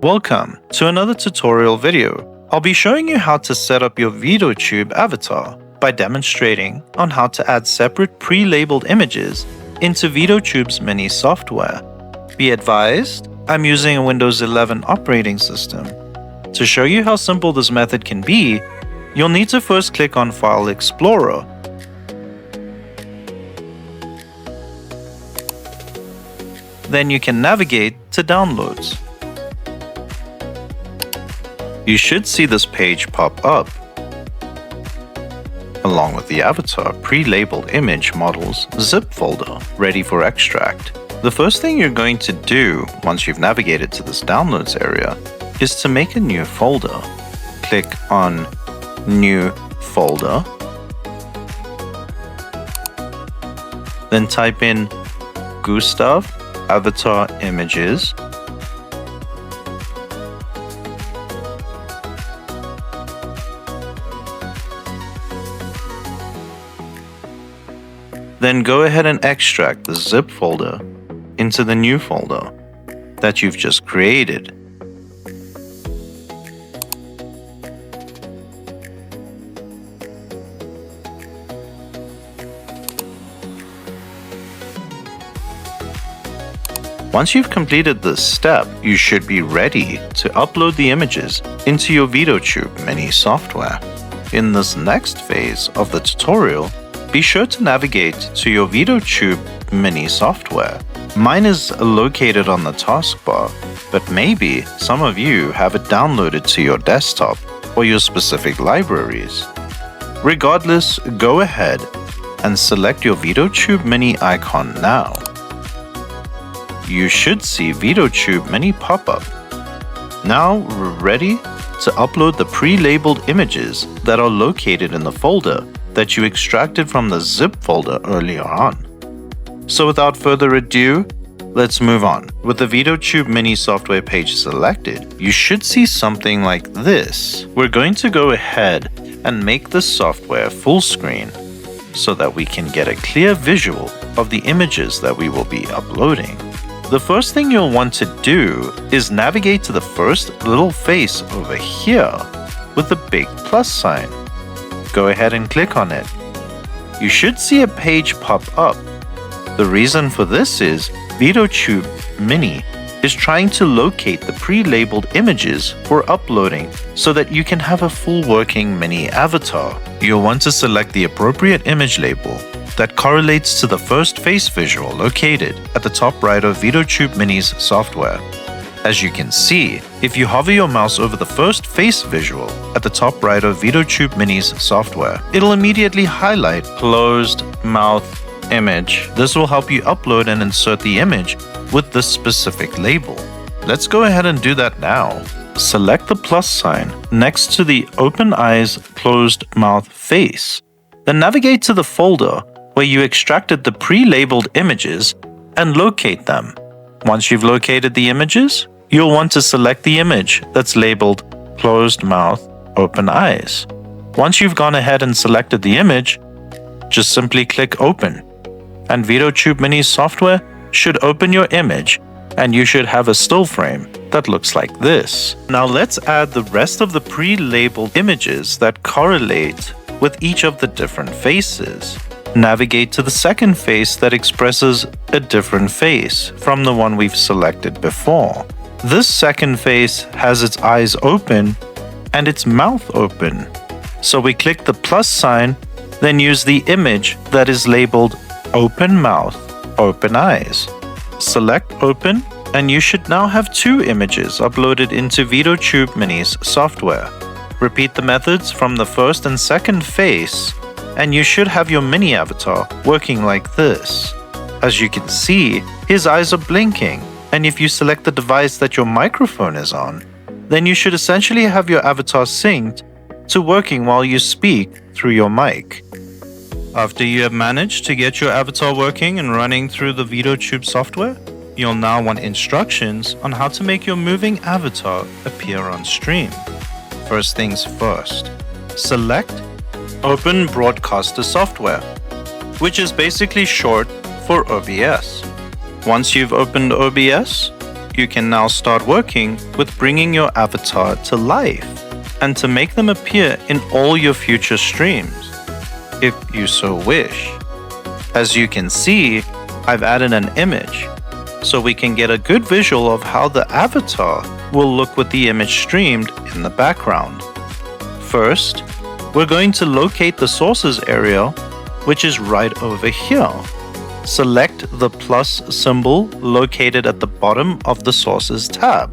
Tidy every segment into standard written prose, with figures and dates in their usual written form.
Welcome to another tutorial video. I'll be showing you how to set up your Veadotube avatar by demonstrating on how to add separate pre-labeled images into Veadotube's mini software. Be advised, I'm using a Windows 11 operating system. To show you how simple this method can be, you'll need to first click on File Explorer. Then you can navigate to Downloads. You should see this page pop up, along with the avatar pre-labeled image models zip folder ready for extract. The first thing you're going to do once you've navigated to this Downloads area is to make a new folder. Click on New Folder, then type in Gustav Avatar Images, then go ahead and extract the zip folder into the new folder that you've just created. Once you've completed this step, you should be ready to upload the images into your Veadotube mini software. In this next phase of the tutorial, be sure to navigate to your Veadotube mini software. Mine is located on the taskbar, but maybe some of you have it downloaded to your desktop or your specific libraries. Regardless, go ahead and select your Veadotube mini icon now. You should see Veadotube mini pop up. Now we're ready to upload the pre-labeled images that are located in the folder that you extracted from the zip folder earlier on. So without further ado, let's move on. With the Veadotube mini software page selected, you should see something like this. We're going to go ahead and make the software full screen so that we can get a clear visual of the images that we will be uploading. The first thing you'll want to do is navigate to the first little face over here with the big plus sign. Go ahead and click on it. You should see a page pop up. The reason for this is Veadotube Mini is trying to locate the pre-labeled images for uploading so that you can have a full working mini avatar. You'll want to select the appropriate image label that correlates to the first face visual located at the top right of Veadotube Mini's software. As you can see, if you hover your mouse over the first face visual at the top right of Veadotube Mini's software, it'll immediately highlight closed mouth image. This will help you upload and insert the image with this specific label. Let's go ahead and do that now. Select the plus sign next to the open eyes closed mouth face. Then navigate to the folder where you extracted the pre-labeled images and locate them. Once you've located the images, you'll want to select the image that's labeled closed mouth, open eyes. Once you've gone ahead and selected the image, just simply click open, and Veadotube Mini software should open your image, and you should have a still frame that looks like this. Now let's add the rest of the pre-labeled images that correlate with each of the different faces. Navigate to the second face that expresses a different face from the one we've selected before. This second face has its eyes open and its mouth open. So we click the plus sign, then use the image that is labeled open mouth, open eyes. Select open, and you should now have two images uploaded into Veadotube Mini's software. Repeat the methods from the first and second face, and you should have your mini avatar working like this. As you can see, his eyes are blinking, and if you select the device that your microphone is on, then you should essentially have your avatar synced to working while you speak through your mic. After you have managed to get your avatar working and running through the Veadotube software, you'll now want instructions on how to make your moving avatar appear on stream. First things first, select Open Broadcaster Software, which is basically short for OBS. Once you've opened OBS, You can now start working with bringing your avatar to life and to make them appear in all your future streams, if you so wish. As you can see, I've added an image, so we can get a good visual of how the avatar will look with the image streamed in the background. First, we're going to locate the sources area, which is right over here. Select the plus symbol located at the bottom of the sources tab.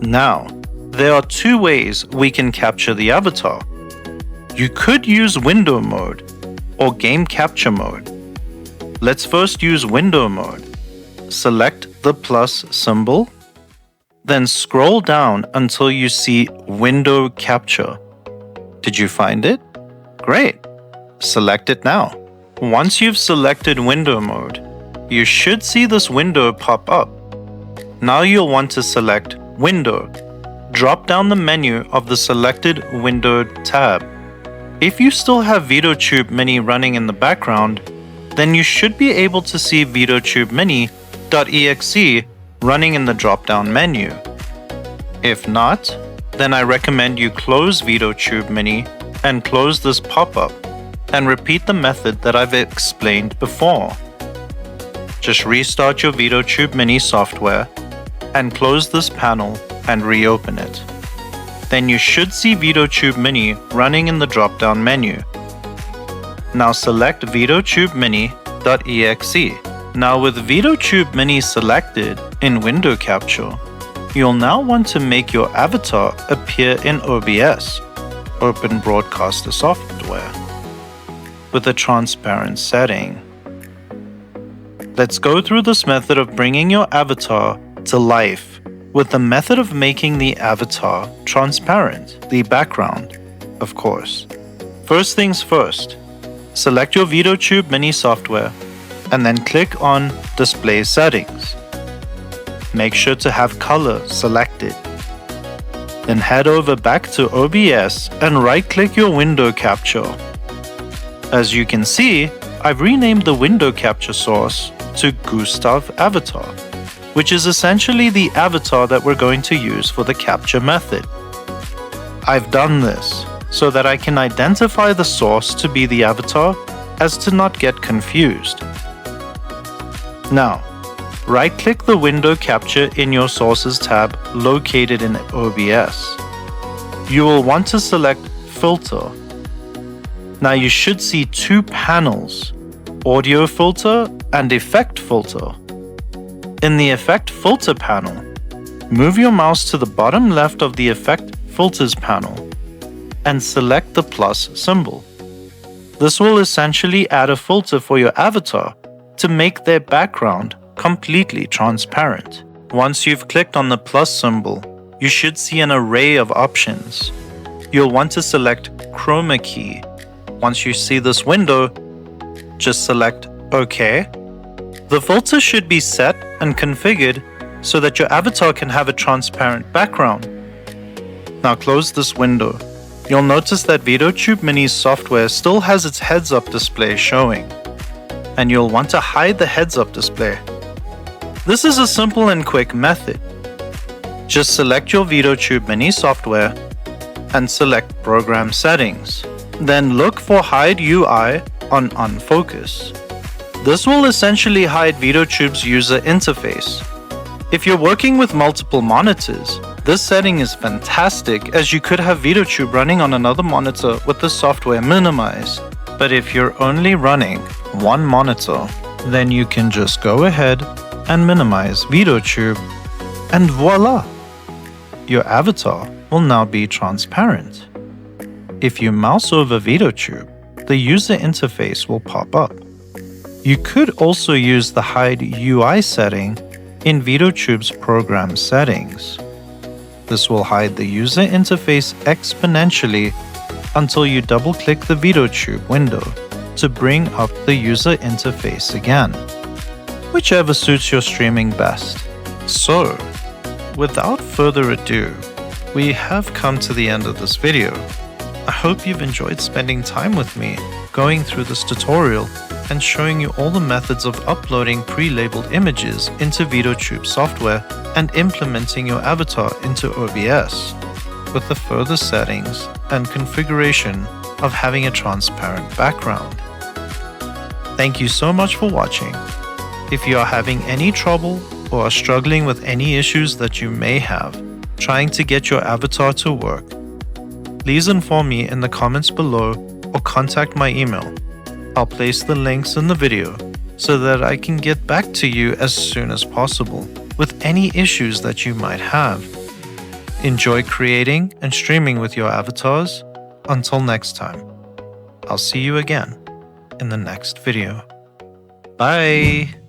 Now, there are two ways we can capture the avatar. You could use window mode or game capture mode. Let's first use window mode. Select the plus symbol, then scroll down until you see window capture. Did you find it? Great. Select it now. Once you've selected window mode, you should see this window pop up. Now you'll want to select Window. Drop down the menu of the selected window tab. If you still have Veadotube Mini running in the background, then you should be able to see Veadotube Mini.exe running in the drop-down menu. If not, then I recommend you close Veadotube Mini and close this pop-up and repeat the method that I've explained before. Just restart your Veadotube Mini software and close this panel and reopen it. Then you should see Veadotube Mini running in the drop-down menu. Now select Veadotube Mini.exe. Now with Veadotube Mini selected in window capture, you'll now want to make your avatar appear in OBS, Open Broadcaster Software, with a transparent setting. Let's go through this method of bringing your avatar to life with the method of making the avatar transparent, the background, of course. First things first, select your Veadotube Mini software and then click on Display Settings. Make sure to have color selected. Then head over back to OBS and right-click your window capture. As you can see, I've renamed the window capture source to Gustav Avatar, which is essentially the avatar that we're going to use for the capture method. I've done this so that I can identify the source to be the avatar as to not get confused. Now, right-click the window capture in your Sources tab located in OBS. You will want to select Filter. Now you should see two panels, Audio Filter and Effect Filter. In the Effect Filter panel, move your mouse to the bottom left of the Effect Filters panel and select the plus symbol. This will essentially add a filter for your avatar to make their background completely transparent. Once you've clicked on the plus symbol, you should see an array of options. You'll want to select Chroma Key. Once you see this window, just select OK. The filter should be set and configured so that your avatar can have a transparent background. Now close this window. You'll notice that Veadotube Mini's software still has its heads-up display showing, and you'll want to hide the heads-up display. This is a simple and quick method. Just select your Veadotube Mini software and select Program Settings. Then look for Hide UI on Unfocus. This will essentially hide Veadotube's user interface. If you're working with multiple monitors, this setting is fantastic as you could have Veadotube running on another monitor with the software minimized. But if you're only running one monitor, then you can just go ahead and minimize Veadotube, and voila! Your avatar will now be transparent. If you mouse over Veadotube, the user interface will pop up. You could also use the Hide UI setting in Veadotube's Program Settings. This will hide the user interface exponentially until you double-click the Veadotube window to bring up the user interface again, whichever suits your streaming best. So, without further ado, we have come to the end of this video. I hope you've enjoyed spending time with me going through this tutorial and showing you all the methods of uploading pre-labeled images into Veadotube software and implementing your avatar into OBS, with the further settings and configuration of having a transparent background. Thank you so much for watching. If you are having any trouble or are struggling with any issues that you may have trying to get your avatar to work, please inform me in the comments below or contact my email. I'll place the links in the video so that I can get back to you as soon as possible with any issues that you might have. Enjoy creating and streaming with your avatars. Until next time, I'll see you again in the next video. Bye!